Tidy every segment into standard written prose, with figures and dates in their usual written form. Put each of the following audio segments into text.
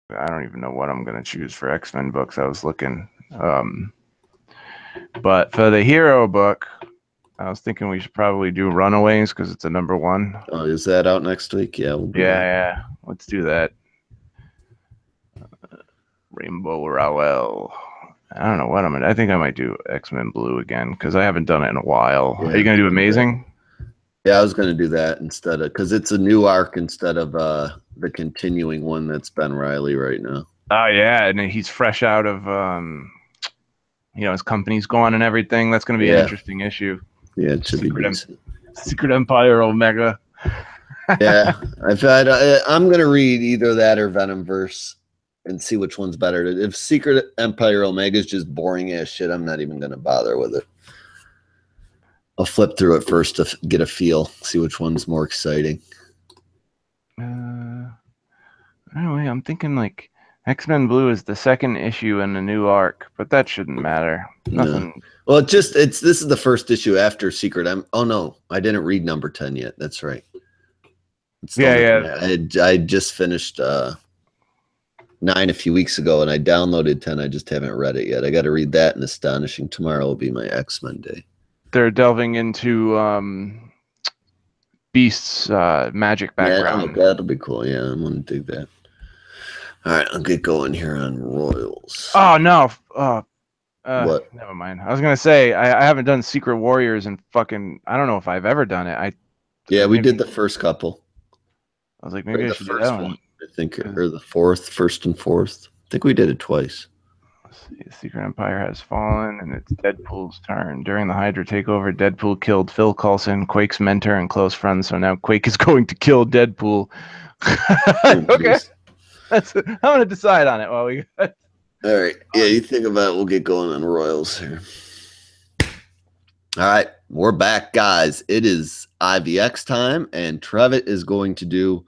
I don't even know what I'm gonna choose for X-Men books. I was looking, but for the hero book, I was thinking we should probably do Runaways because it's a #1. Oh, is that out next week? Yeah, we'll do Yeah, that. yeah. Let's do that. Rainbow Rowell. I don't know what I'm gonna. I think I might do X-Men Blue again because I haven't done it in a while. Are Yeah, you gonna do do that. Amazing? Yeah, I was going to do that instead of because it's a new arc instead of the continuing one that's Ben Riley right now. Oh yeah, and he's fresh out of his company's gone and everything. That's gonna be an Yeah, interesting issue. yeah, it should be Secret decent. Secret Empire Omega. Yeah, I'm going to read either that or Venomverse and see which one's better. If Secret Empire Omega is just boring ass shit, I'm not even going to bother with it. I'll flip through it first to get a feel, see which one's more exciting. Anyway, I'm thinking like X-Men Blue is the second issue in the new arc, but that shouldn't matter. No. Nothing. Well, this is the first issue after Secret Oh no, I didn't read number 10 yet. That's right. It still Yeah, doesn't yeah. matter. I just finished 9 a few weeks ago and I downloaded 10. I just haven't read it yet. I got to read that and Astonishing. Tomorrow will be my X-Men day. They're delving into Beast's magic background. Yeah, that'll be cool. Yeah, I'm going to dig that. All right, I'll get going here on Royals. Oh no. What? Never mind. I was gonna say I haven't done Secret Warriors and fucking I don't know if I've ever done it. Yeah, we Maybe did the first couple. I was like Or maybe I the should do that first one. one, I think, or the first and fourth. I think we did it twice. Let's see. Secret Empire has fallen, and it's Deadpool's turn. During the Hydra takeover, Deadpool killed Phil Coulson, Quake's mentor and close friend. So now Quake is going to kill Deadpool. Okay, I'm gonna decide on it while we. All right. Yeah, you think about it. We'll get going on Royals here. All right. We're back, guys. It is IVX time, and Trevitt is going to do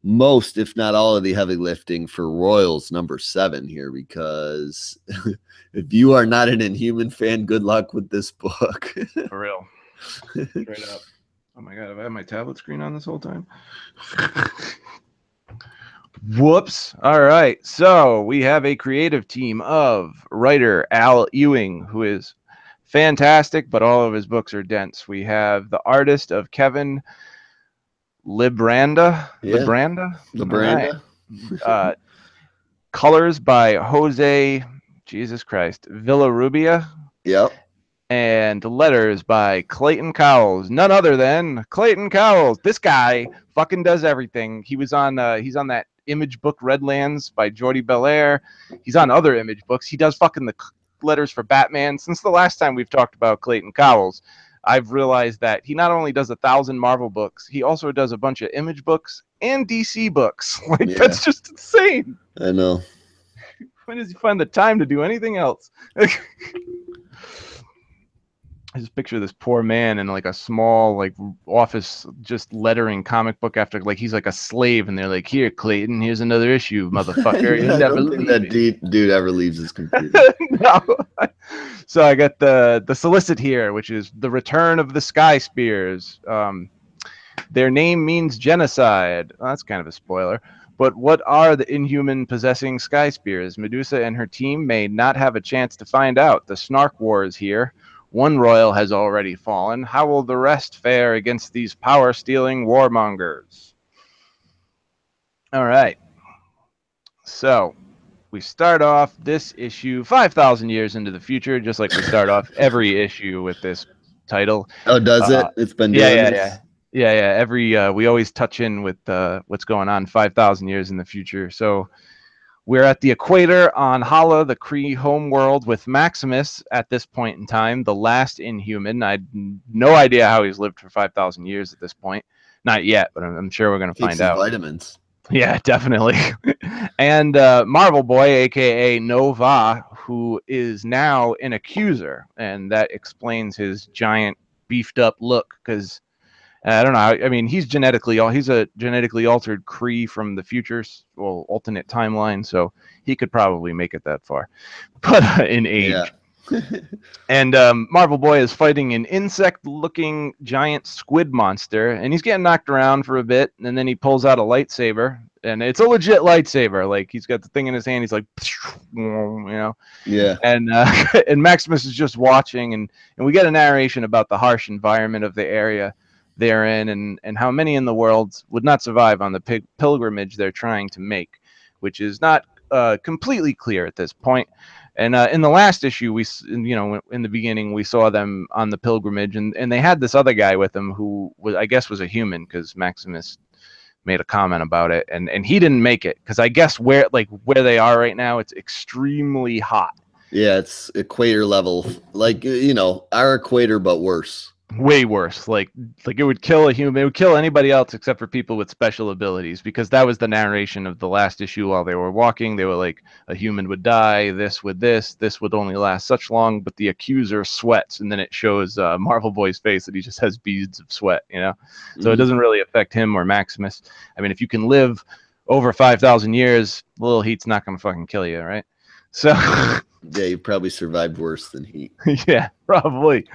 most, if not all, of the heavy lifting for Royals #7 here because if you are not an Inhuman fan, good luck with this book. For real. Straight up. Oh my god, have I had my tablet screen on this whole time? Whoops. All right. So we have a creative team of writer Al Ewing, who is fantastic, but all of his books are dense. We have the artist of Kevin Libranda. Libranda. Right. Colors by Jose, Jesus Christ, Villarrubia. Yep. And letters by Clayton Cowles, none other than Clayton Cowles. This guy fucking does everything. He's on that image book Redlands by Jordi Belair. He's on other image books. He does fucking the letters for Batman. Since the last time we've talked about Clayton Cowles, I've realized that he not only does 1,000 Marvel books, he also does a bunch of image books and DC books. Like, that's just insane. I know. When does he find the time to do anything else? I just picture this poor man in like a small like office just lettering comic book after like he's like a slave and they're like, here Clayton, here's another issue, motherfucker. I don't think that dude ever leaves his computer. No. So I got the solicit here, which is the return of the Sky Spears. Their name means genocide. Well, that's kind of a spoiler. But what are the Inhuman possessing Sky Spears? Medusa and her team may not have a chance to find out. The Snark War is here. One royal has already fallen. How will the rest fare against these power-stealing warmongers? All right. So we start off this issue 5,000 years into the future, just like we start off every issue with this title. Oh, does it? It's been doing this? Yeah. Every we always touch in with what's going on 5,000 years in the future. So we're at the equator on Hala, the Kree homeworld, with Maximus at this point in time, the last Inhuman. I had no idea how he's lived for 5,000 years at this point. Not yet, but I'm sure we're going to find out. Vitamins. Yeah, definitely. And Marvel Boy, a.k.a. Nova, who is now an accuser. And that explains his giant beefed up look because I don't know. I mean, he's a genetically altered Kree from the future, well, alternate timeline, so he could probably make it that far, but in age. Yeah. And Marvel Boy is fighting an insect-looking giant squid monster, and he's getting knocked around for a bit, and then he pulls out a lightsaber, and it's a legit lightsaber. Like he's got the thing in his hand, he's like, Yeah. and and Maximus is just watching, and we get a narration about the harsh environment of the area they're in, and how many in the world would not survive on the pilgrimage they're trying to make, which is not completely clear at this point. And in the last issue, in the beginning, we saw them on the pilgrimage, and they had this other guy with them who was, I guess, was a human because Maximus made a comment about it, and he didn't make it because I guess where they are right now, it's extremely hot. Yeah, it's equator level, like our equator, but worse. Way worse. Like it would kill a human. It would kill anybody else except for people with special abilities, because that was the narration of the last issue. While they were walking, they were like, a human would die. This would only last such long. But the accuser sweats, and then it shows Marvel Boy's face that he just has beads of sweat. So it doesn't really affect him or Maximus. I mean, if you can live over 5,000 years, a little heat's not going to fucking kill you, right? So Yeah, you probably survived worse than heat. yeah, probably.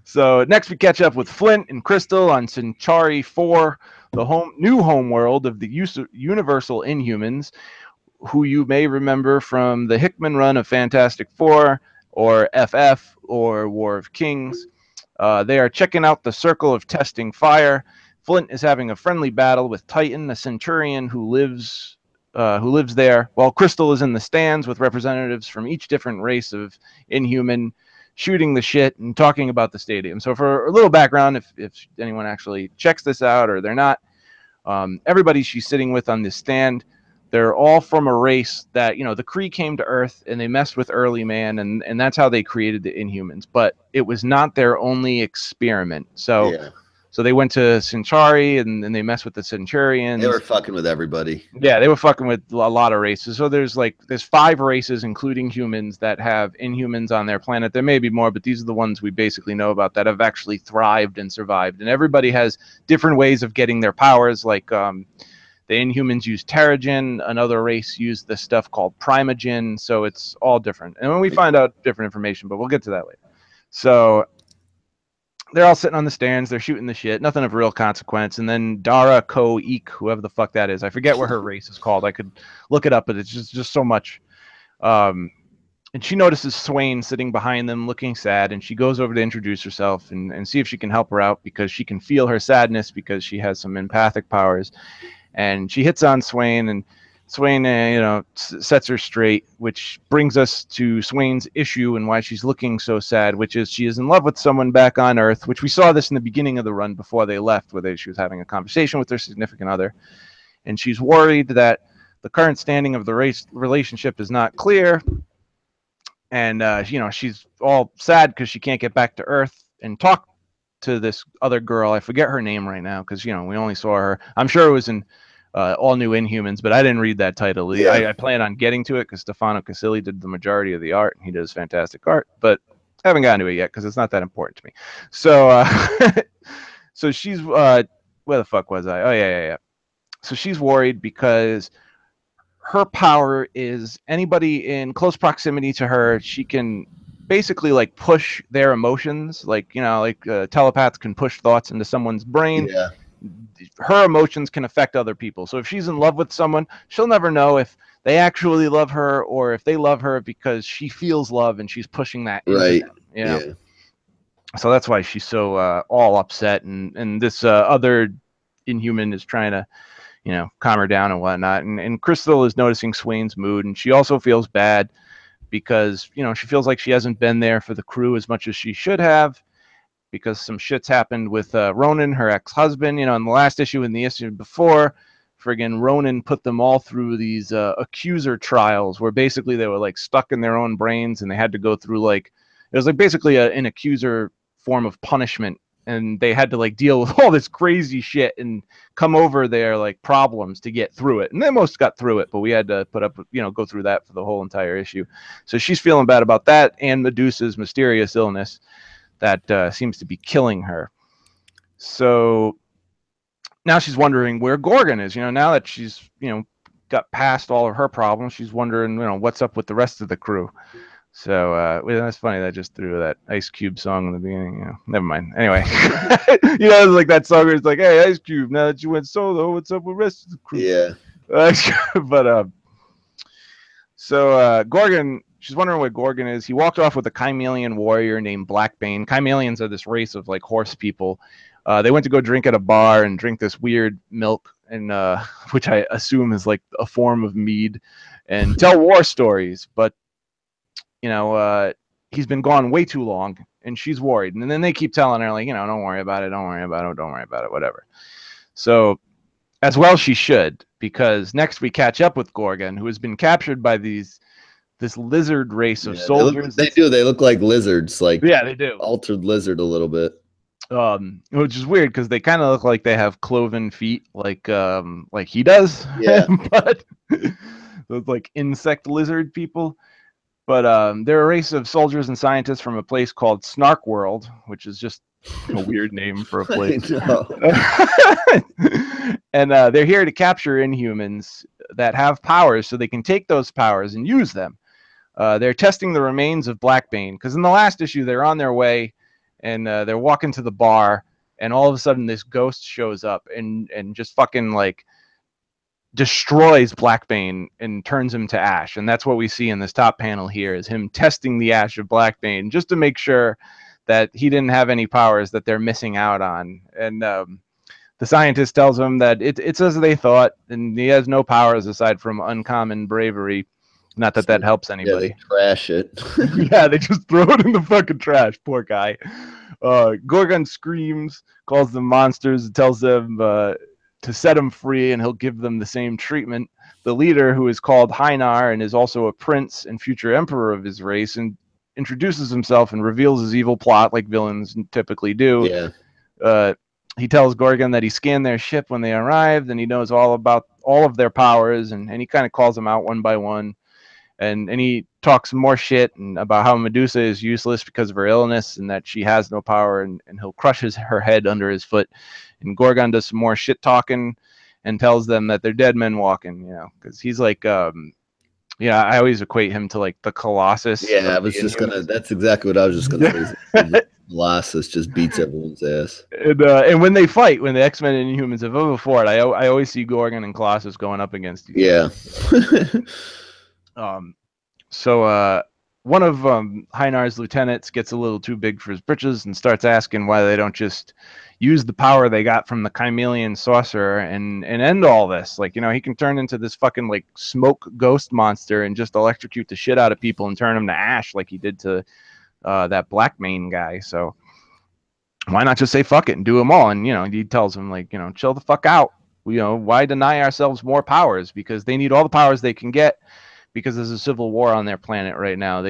So next we catch up with Flint and Crystal on Centauri 4, the new home world of the Universal Inhumans, who you may remember from the Hickman run of Fantastic Four, or FF, or War of Kings. They are checking out the Circle of Testing Fire. Flint is having a friendly battle with Titan, a Centurion who lives there, while Crystal is in the stands with representatives from each different race of Inhuman, shooting the shit and talking about the stadium. So for a little background, if anyone actually checks this out or they're not, everybody she's sitting with on this stand, they're all from a race that, the Kree came to Earth and they messed with early man, and that's how they created the Inhumans. But it was not their only experiment. So Yeah, so they went to Centauri and they messed with the Centurions. they were fucking with everybody. Yeah, they were fucking with a lot of races. So there's 5 races, including humans, that have Inhumans on their planet. There may be more, but these are the ones we basically know about that have actually thrived and survived. And everybody has different ways of getting their powers. Like the Inhumans use Terrigen, another race used this stuff called Primogen. So it's all different. And when we find out different information, but we'll get to that later. So they're all sitting on the stands. They're shooting the shit. Nothing of real consequence. And then Dara Ko Eek, whoever the fuck that is, I forget what her race is called. I could look it up, but it's just so much. And she notices Swain sitting behind them, looking sad, and she goes over to introduce herself and see if she can help her out, because she can feel her sadness because she has some empathic powers. And she hits on Swain, and Swain, sets her straight, which brings us to Swain's issue and why she's looking so sad, which is she is in love with someone back on Earth, which we saw this in the beginning of the run before they left, where she was having a conversation with her significant other. And she's worried that the current standing of the relationship is not clear. And, she's all sad because she can't get back to Earth and talk to this other girl. I forget her name right now because, we only saw her. I'm sure it was in All New Inhumans, but I didn't read that title. Yeah. I plan on getting to it because Stefano Casilli did the majority of the art, and he does fantastic art, but I haven't gotten to it yet because it's not that important to me. So, so she's where the fuck was I? Oh yeah. So she's worried because her power is anybody in close proximity to her, she can basically push their emotions, telepaths can push thoughts into someone's brain. Yeah. Her emotions can affect other people. So if she's in love with someone, she'll never know if they actually love her or if they love her because she feels love and she's pushing that right. into them, Yeah. So that's why she's so all upset, and this other Inhuman is trying to calm her down and whatnot. And Crystal is noticing Swain's mood, and she also feels bad because she feels like she hasn't been there for the crew as much as she should have, because some shit's happened with Ronan, her ex-husband. In the last issue and the issue before, friggin' Ronan put them all through these accuser trials where basically they were stuck in their own brains, and they had to go through it was basically an accuser form of punishment, and they had to deal with all this crazy shit and come over their problems to get through it. And they most got through it, but we had to put up, go through that for the whole entire issue. So she's feeling bad about that, and Medusa's mysterious illness that seems to be killing her. So now she's wondering where Gorgon is. Now that she's got past all of her problems, she's wondering what's up with the rest of the crew. So well, that's funny. That just threw that Ice Cube song in the beginning. You know, never mind. Anyway, it's like that song where it's like, "Hey, Ice Cube, now that you went solo, what's up with the rest of the crew?" Yeah. But Gorgon, she's wondering what Gorgon is. He walked off with a Chimelian warrior named Blackbane. Chimelians are this race of like horse people. They went to go drink at a bar and drink this weird milk, and which I assume is like a form of mead, and tell war stories. But he's been gone way too long, and she's worried. And then they keep telling her like, don't worry about it, don't worry about it, don't worry about it, whatever. So as well she should, because next we catch up with Gorgon, who has been captured by this lizard race of soldiers. They look like lizards, like yeah, they do. altered lizard a little bit. Which is weird because they kind of look like they have cloven feet, like he does. Yeah. But those like insect lizard people. But they're a race of soldiers and scientists from a place called Snark World, which is just a weird name for a place. And they're here to capture Inhumans that have powers so they can take those powers and use them. They're testing the remains of Blackbane because in the last issue, they're on their way and they're walking to the bar, and all of a sudden this ghost shows up and just fucking like destroys Blackbane and turns him to ash. And that's what we see in this top panel here, is him testing the ash of Blackbane just to make sure that he didn't have any powers that they're missing out on. And the scientist tells him that it's as they thought, and he has no powers aside from uncommon bravery. Not that that helps anybody. Yeah, they trash it. Yeah, they just throw it in the fucking trash. Poor guy. Gorgon screams, calls them monsters, tells them to set him free, and he'll give them the same treatment. The leader, who is called Hainar and is also a prince and future emperor of his race, and introduces himself and reveals his evil plot like villains typically do. Yeah. He tells Gorgon that he scanned their ship when they arrived, and he knows all about all of their powers, and he kind of calls them out one by one. And he talks more shit and about how Medusa is useless because of her illness and that she has no power, and he'll crush her head under his foot. And Gorgon does some more shit talking and tells them that they're dead men walking, because he's like, I always equate him to like the Colossus. Yeah, I was just gonna. That's exactly what I was just gonna say. Colossus just beats everyone's ass. And when they fight, when the X-Men and Inhumans have ever fought, I always see Gorgon and Colossus going up against each other. So one of Hainar's lieutenants gets a little too big for his britches and starts asking why they don't just use the power they got from the Chimelian sorcerer and end all this. Like, he can turn into this fucking like smoke ghost monster and just electrocute the shit out of people and turn them to ash like he did to that Blackbane guy. So why not just say fuck it and do them all? And he tells him like, chill the fuck out. Why deny ourselves more powers? Because they need all the powers they can get, because there's a civil war on their planet right now.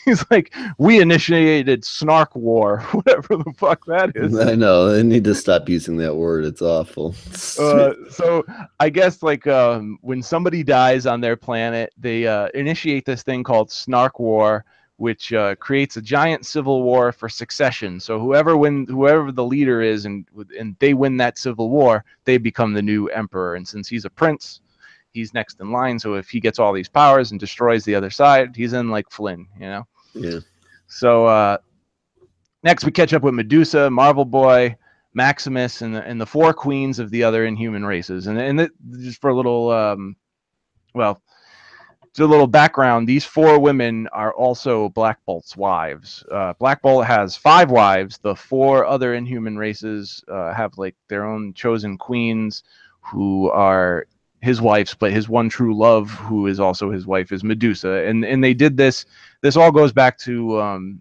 He's like, we initiated Snark War, whatever the fuck that is. I know, they need to stop using that word. It's awful. So I guess like when somebody dies on their planet, they initiate this thing called Snark War, which creates a giant civil war for succession. So whoever the leader is, and they win that civil war, they become the new emperor. And since he's a prince, he's next in line. So if he gets all these powers and destroys the other side, he's in like Flynn, Yeah. So next we catch up with Medusa, Marvel Boy, Maximus, and the four queens of the other Inhuman races. And just for a little, to a little background, these four women are also Black Bolt's wives. Black Bolt has 5 wives. The 4 other Inhuman races have like their own chosen queens who are his wives, but his one true love, who is also his wife, is Medusa. And they did this. This all goes back to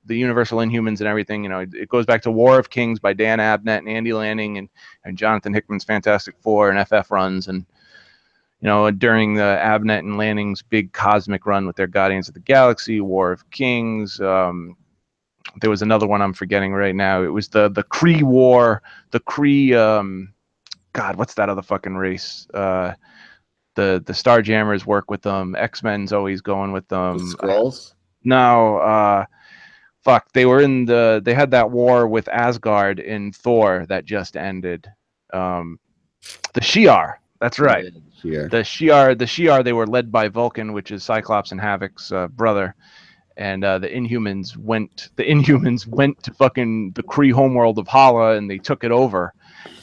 the Universal Inhumans and everything. It goes back to War of Kings by Dan Abnett and Andy Lanning and Jonathan Hickman's Fantastic Four and FF runs. And during the Abnett and Lanning's big cosmic run with their Guardians of the Galaxy, War of Kings. There was another one I'm forgetting right now. It was the Kree War, the Kree. God, what's that other fucking race? The Starjammers work with them. X-Men's always going with them. The Skrulls? No, fuck. They had that war with Asgard in Thor that just ended. The Shi'ar. That's right. Sure. The Shi'ar, they were led by Vulcan, which is Cyclops and Havoc's brother. And the Inhumans went to fucking the Kree homeworld of Hala, and they took it over.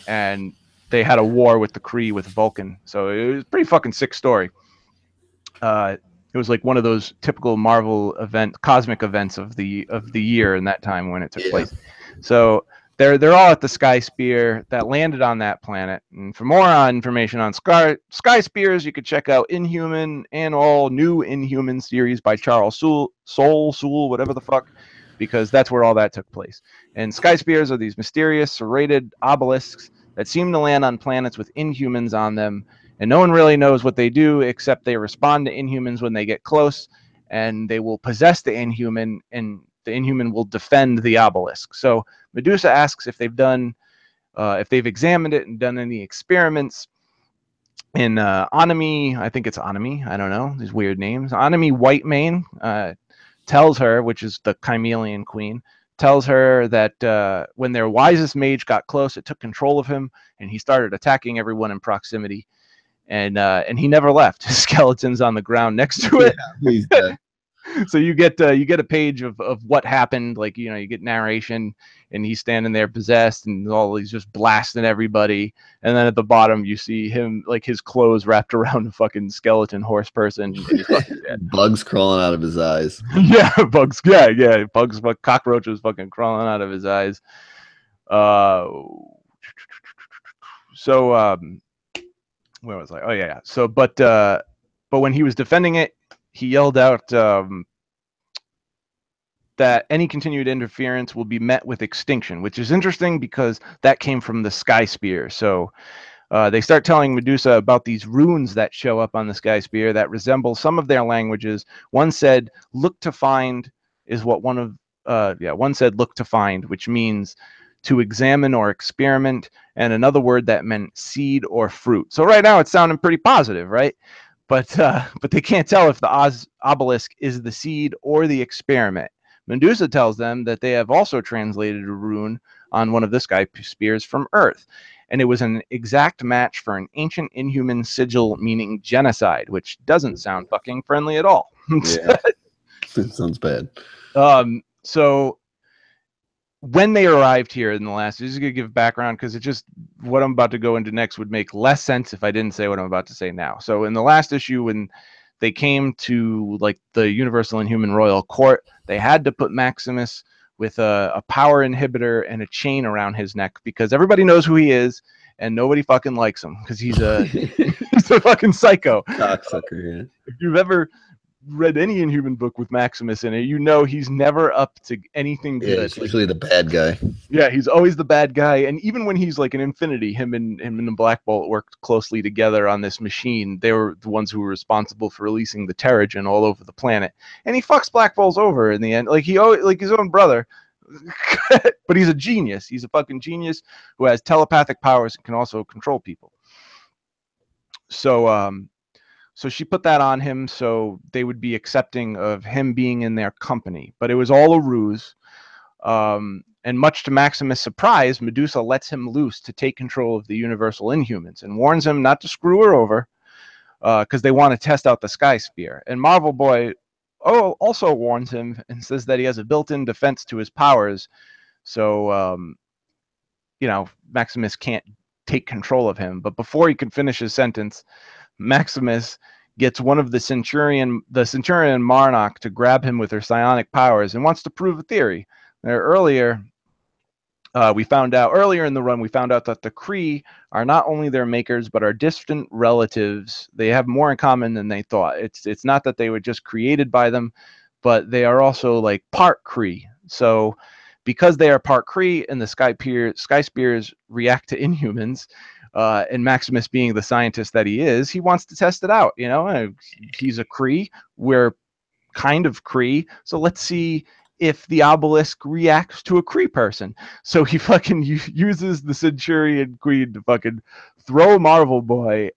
And they had a war with the Kree with Vulcan. So it was a pretty fucking sick story. It was like one of those typical Marvel cosmic events of the year in that time when it took place. So they're all at the Sky Spear that landed on that planet. And for more information on Sky Spears, you could check out Inhuman and all new Inhuman series by Charles Soule, whatever the fuck, because that's where all that took place. And Sky Spears are these mysterious serrated obelisks that seem to land on planets with Inhumans on them. And no one really knows what they do, except they respond to Inhumans when they get close, and they will possess the Inhuman, and the Inhuman will defend the obelisk. So Medusa asks if they've examined it and done any experiments. In Anami, I think it's Anami, I don't know, these weird names. Anami Whitemane tells her, which is the Chimelian queen, tells her that when their wisest mage got close, it took control of him, and he started attacking everyone in proximity. And he never left. His skeleton's on the ground next to it. Yeah, he's dead. So you get a page of what happened. Like, you get narration, and he's standing there possessed, and he's just blasting everybody. And then at the bottom, you see him, like, his clothes wrapped around a fucking skeleton horse person, and he's fucking dead. Bugs crawling out of his eyes. Yeah, bugs. Yeah, bugs. Cockroaches fucking crawling out of his eyes. So where was I? Oh yeah. So, but when he was defending it, he yelled out that any continued interference will be met with extinction, which is interesting because that came from the Sky Spear. So they start telling Medusa about these runes that show up on the Sky Spear that resemble some of their languages. One said, "Look to find," is what one said, "Look to find," which means to examine or experiment, and another word that meant seed or fruit. So right now it's sounding pretty positive, right? But they can't tell if the obelisk is the seed or the experiment. Medusa tells them that they have also translated a rune on one of the Sky Spears from Earth, and it was an exact match for an ancient Inhuman sigil meaning genocide, which doesn't sound fucking friendly at all. Yeah, it sounds bad. So when they arrived here in the last, just gonna give background because what I'm about to go into next would make less sense if I didn't say what I'm about to say now. So in the last issue, when they came to like the Universal Inhuman Royal Court, they had to put Maximus with a power inhibitor and a chain around his neck because everybody knows who he is and nobody fucking likes him because he's a fucking psycho. Cocksucker, yeah. If you've ever read any Inhuman book with Maximus in it, he's never up to anything good. Yeah, he's usually the bad guy. Yeah, he's always the bad guy. And even when he's like an Infinity, him and the Black Bolt worked closely together on this machine. They were the ones who were responsible for releasing the Terrigen all over the planet. And he fucks Black Bolt over in the end, like his own brother. But he's a genius. He's a fucking genius who has telepathic powers and can also control people. So she put that on him so they would be accepting of him being in their company. But it was all a ruse. And much to Maximus' surprise, Medusa lets him loose to take control of the Universal Inhumans and warns him not to screw her over because they want to test out the Sky Spear. And Marvel Boy also warns him and says that he has a built-in defense to his powers. So, Maximus can't take control of him. But before he can finish his sentence, Maximus gets one of the Centurion Marnock to grab him with her psionic powers and wants to prove a theory. Earlier in the run, we found out that the Kree are not only their makers, but are distant relatives. They have more in common than they thought. It's not that they were just created by them, but they are also like part Kree. So because they are part Kree and the Sky Spears react to Inhumans, and Maximus being the scientist that he is, he wants to test it out. He's a Kree. We're kind of Kree. So let's see if the obelisk reacts to a Kree person. So he fucking uses the Centurion Queen to fucking throw Marvel Boy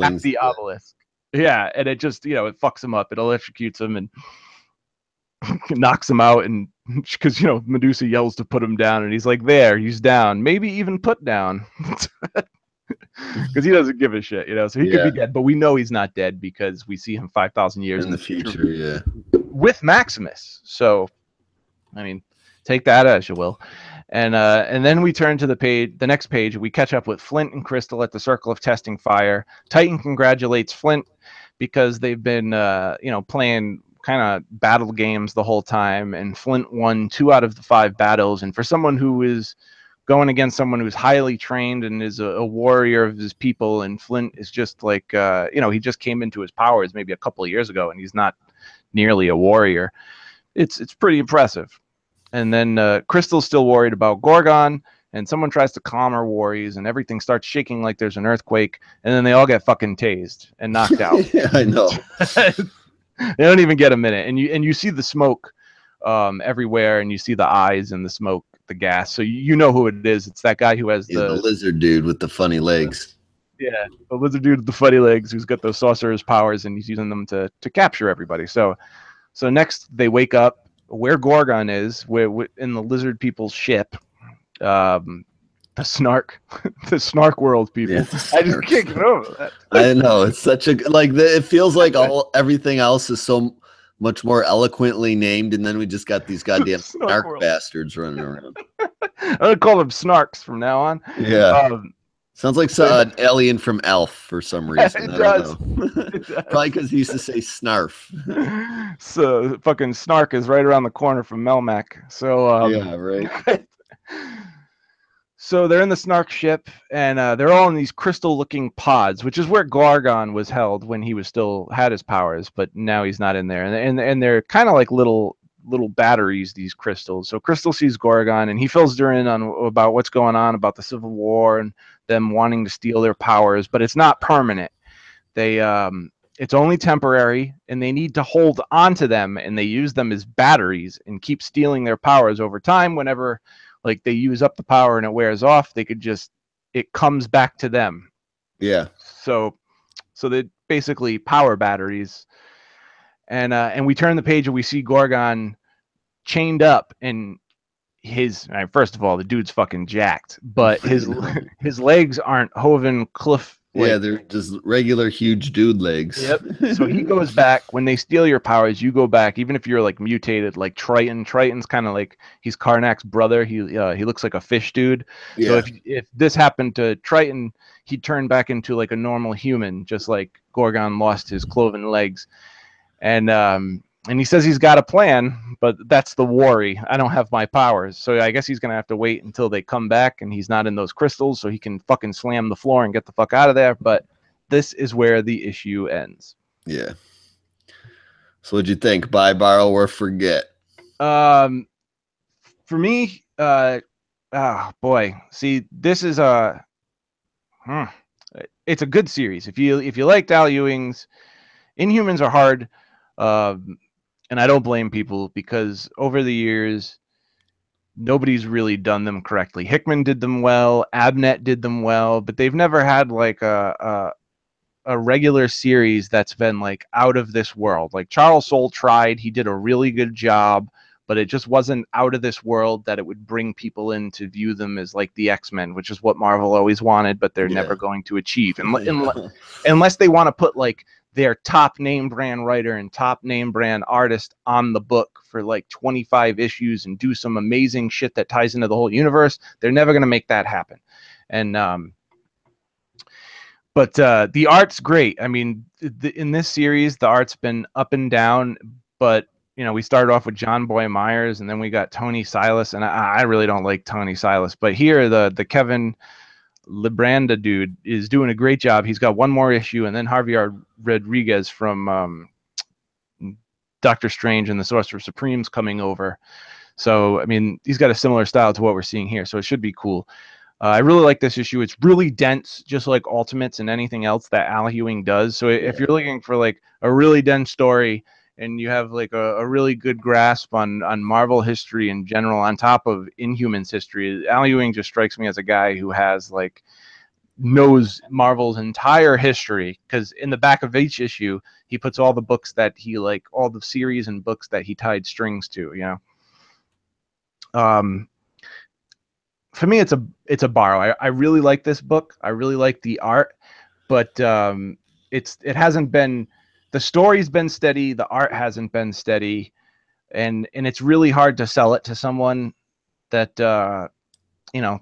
at the obelisk. Yeah, and it just, it fucks him up. It electrocutes him and knocks him out, and because Medusa yells to put him down, and he's like, there, he's down, maybe even put down. because he doesn't give a shit, you know. So he could Yeah, be dead, but we know he's not dead because we see him 5,000 years in in the the future future, yeah. with Maximus. So I mean, take that as you will. And then we turn to the next page. We catch up with Flint and Crystal at the Circle of Testing Fire. Titan congratulates Flint because they've been, playing kind of battle games the whole time, and Flint won 2 out of the 5 battles. And for someone who is going against someone who's highly trained and is a warrior of his people, and Flint is just like, he just came into his powers maybe a couple of years ago, and he's not nearly a warrior. It's pretty impressive. And then Crystal's still worried about Gorgon, and someone tries to calm her worries, and everything starts shaking like there's an earthquake, and then they all get fucking tased and knocked out. Yeah, I know. They don't even get a minute, and you see the smoke everywhere, and you see the eyes and the smoke, the gas, so you know who it is. It's that guy who has He's the lizard dude with the funny legs. yeah, the lizard dude with the funny legs, who's got those sorcerer's powers, and he's using them to capture everybody. So next they wake up where Gorgon is, where in the lizard people's ship, the Snark, the Snark World people. Yeah, I just can't get over that. I know, it's such a it feels like everything else is so much more eloquently named, and then we just got these goddamn Snark snark World. bastards running around. I'm gonna call them Snarks from now on. Yeah, sounds like an alien from Elf for some reason. It I does. don't know. It does. Probably because he used to say snarf. So fucking Snark is right around the corner from Melmac. So Yeah, right. So they're in the Snark ship, and they're all in these crystal-looking pods, which is where Gorgon was held when he was still had his powers, but now he's not in there. And they're kind of like little batteries, these crystals. So Crystal sees Gorgon, and he fills her in on about what's going on about the Civil War and them wanting to steal their powers, but it's not permanent. They it's only temporary, and they need to hold on to them, and they use them as batteries and keep stealing their powers over time. Whenever like they use up the power and it wears off, they could just it comes back to them. Yeah. So they basically power batteries. And we turn the page and we see Gorgon chained up, and first of all, the dude's fucking jacked, but his legs aren't Hoven Cliff. Yeah, they're just regular huge dude legs. Yep. So he goes back when they steal your powers. You go back, even if you're like mutated, like Triton. Triton's kind of like he's Karnak's brother. He looks like a fish dude. Yeah. So if this happened to Triton, he'd turn back into like a normal human, just like Gorgon lost his cloven legs. And he says he's got a plan, but that's the worry. I don't have my powers, so I guess he's gonna have to wait until they come back and he's not in those crystals, so he can fucking slam the floor and get the fuck out of there. But this is where the issue ends. Yeah. So what'd you think? Buy, borrow, or forget? For me, boy, see, this is it's a good series. If you liked Al Ewing's, Inhumans are hard. And I don't blame people because over the years, nobody's really done them correctly. Hickman did them well, Abnett did them well, but they've never had like a regular series that's been like out of this world. Like Charles Soule tried, he did a really good job, but it just wasn't out of this world that it would bring people in to view them as like the X-Men, which is what Marvel always wanted, but they're never going to achieve unless they want to put like their top name brand writer and top name brand artist on the book for like 25 issues and do some amazing shit that ties into the whole universe. They're never going to make that happen. And but the art's great. I mean, in this series, the art's been up and down, but we started off with John Boy Myers, and then we got Tony Silas, and I really don't like Tony Silas, but here the Kevin Libranda dude is doing a great job. He's got one more issue, and then Javier Rodriguez from Doctor Strange and the Sorcerer Supreme's coming over. So, I mean, he's got a similar style to what we're seeing here, so it should be cool. I really like this issue. It's really dense, just like Ultimates and anything else that Al Ewing does. So if you're looking for like a really dense story and you have like a really good grasp on Marvel history in general, on top of Inhumans history, Al Ewing just strikes me as a guy who has like knows Marvel's entire history, because in the back of each issue he puts all the books that he like, all the series and books that he tied strings to. for me, it's a borrow. I really like this book. I really like the art, but it hasn't been, the story's been steady, the art hasn't been steady, and it's really hard to sell it to someone that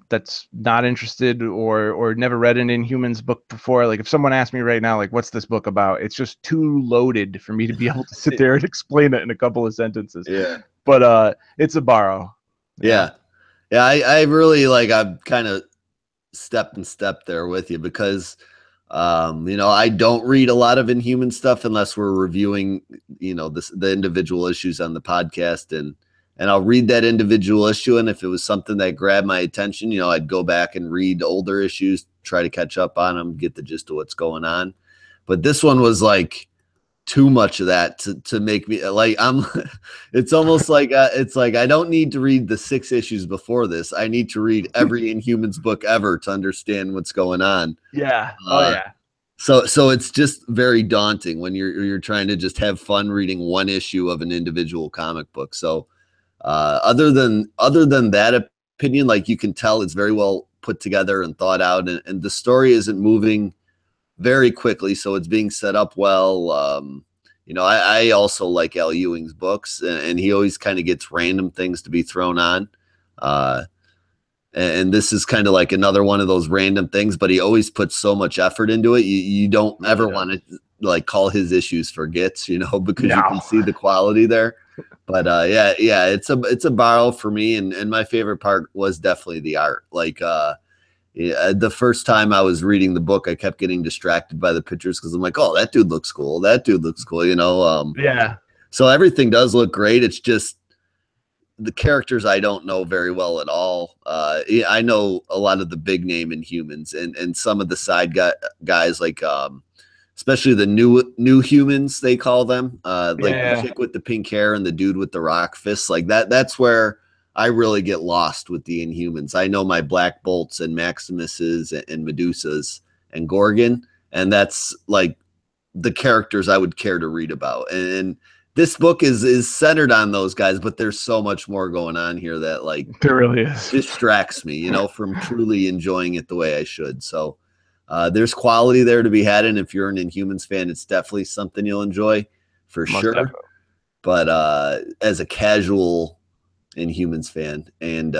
that's not interested or never read an Inhumans book before. Like if someone asked me right now, like, what's this book about? It's just too loaded for me to be able to sit there and explain it in a couple of sentences. Yeah. But it's a borrow. Yeah. Yeah. I really like, I'm kind of step and step there with you because, I don't read a lot of Inhuman stuff unless we're reviewing, the individual issues on the podcast, and I'll read that individual issue. And if it was something that grabbed my attention, I'd go back and read older issues, try to catch up on them, get the gist of what's going on. But this one was like too much of that to make me like, it's almost like, it's like, I don't need to read the 6 issues before this. I need to read every Inhumans book ever to understand what's going on. Yeah. Oh yeah. So it's just very daunting when you're trying to just have fun reading one issue of an individual comic book. So other than that opinion, like you can tell it's very well put together and thought out, and the story isn't moving very quickly, so it's being set up well. I also like Al Ewing's books, and he always kind of gets random things to be thrown on. And this is kind of like another one of those random things, but he always puts so much effort into it. You don't ever want to like call his issues forgets, because you can see the quality there. But yeah, it's a borrow for me, and my favorite part was definitely the art. Like the first time I was reading the book, I kept getting distracted by the pictures because I'm like, oh, that dude looks cool. That dude looks cool, Yeah. So everything does look great. It's just the characters I don't know very well at all. I know a lot of the big name Inhumans and some of the side guys like especially the new humans, they call them, like the chick with the pink hair and the dude with the rock fists, like that. That's where I really get lost with the Inhumans. I know my Black Bolts and Maximuses and Medusas and Gorgon, and that's like the characters I would care to read about. And this book is centered on those guys, but there's so much more going on here that like there really is distracts me, from truly enjoying it the way I should. So there's quality there to be had, and if you're an Inhumans fan, it's definitely something you'll enjoy for sure. Definitely. But as a casual Inhumans fan, and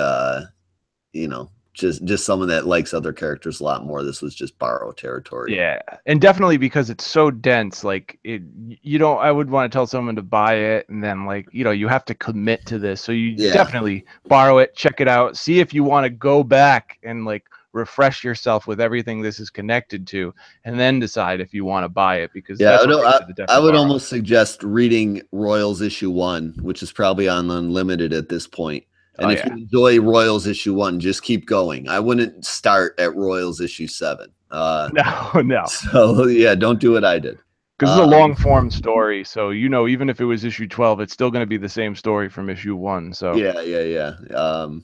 just someone that likes other characters a lot more, this was just borrow territory. Yeah, and definitely because it's so dense, like I would want to tell someone to buy it, and then like you have to commit to this, so you definitely borrow it, check it out, see if you want to go back and like refresh yourself with everything this is connected to, and then decide if you want to buy it, because I would almost suggest reading Royals issue 1, which is probably on Unlimited at this point. And if you enjoy Royals issue 1, just keep going. I wouldn't start at Royals issue 7. No. So yeah, don't do what I did. Because it's a long form story, so even if it was issue 12, it's still going to be the same story from issue 1. So yeah.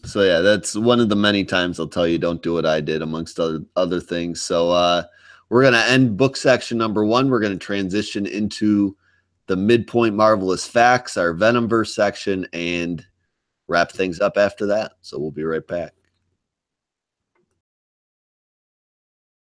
So yeah, that's one of the many times I'll tell you don't do what I did, amongst other things. So we're gonna end book section number 1. We're gonna transition into the Midpoint Marvelous Facts, our Venomverse section, and wrap things up after that. So we'll be right back.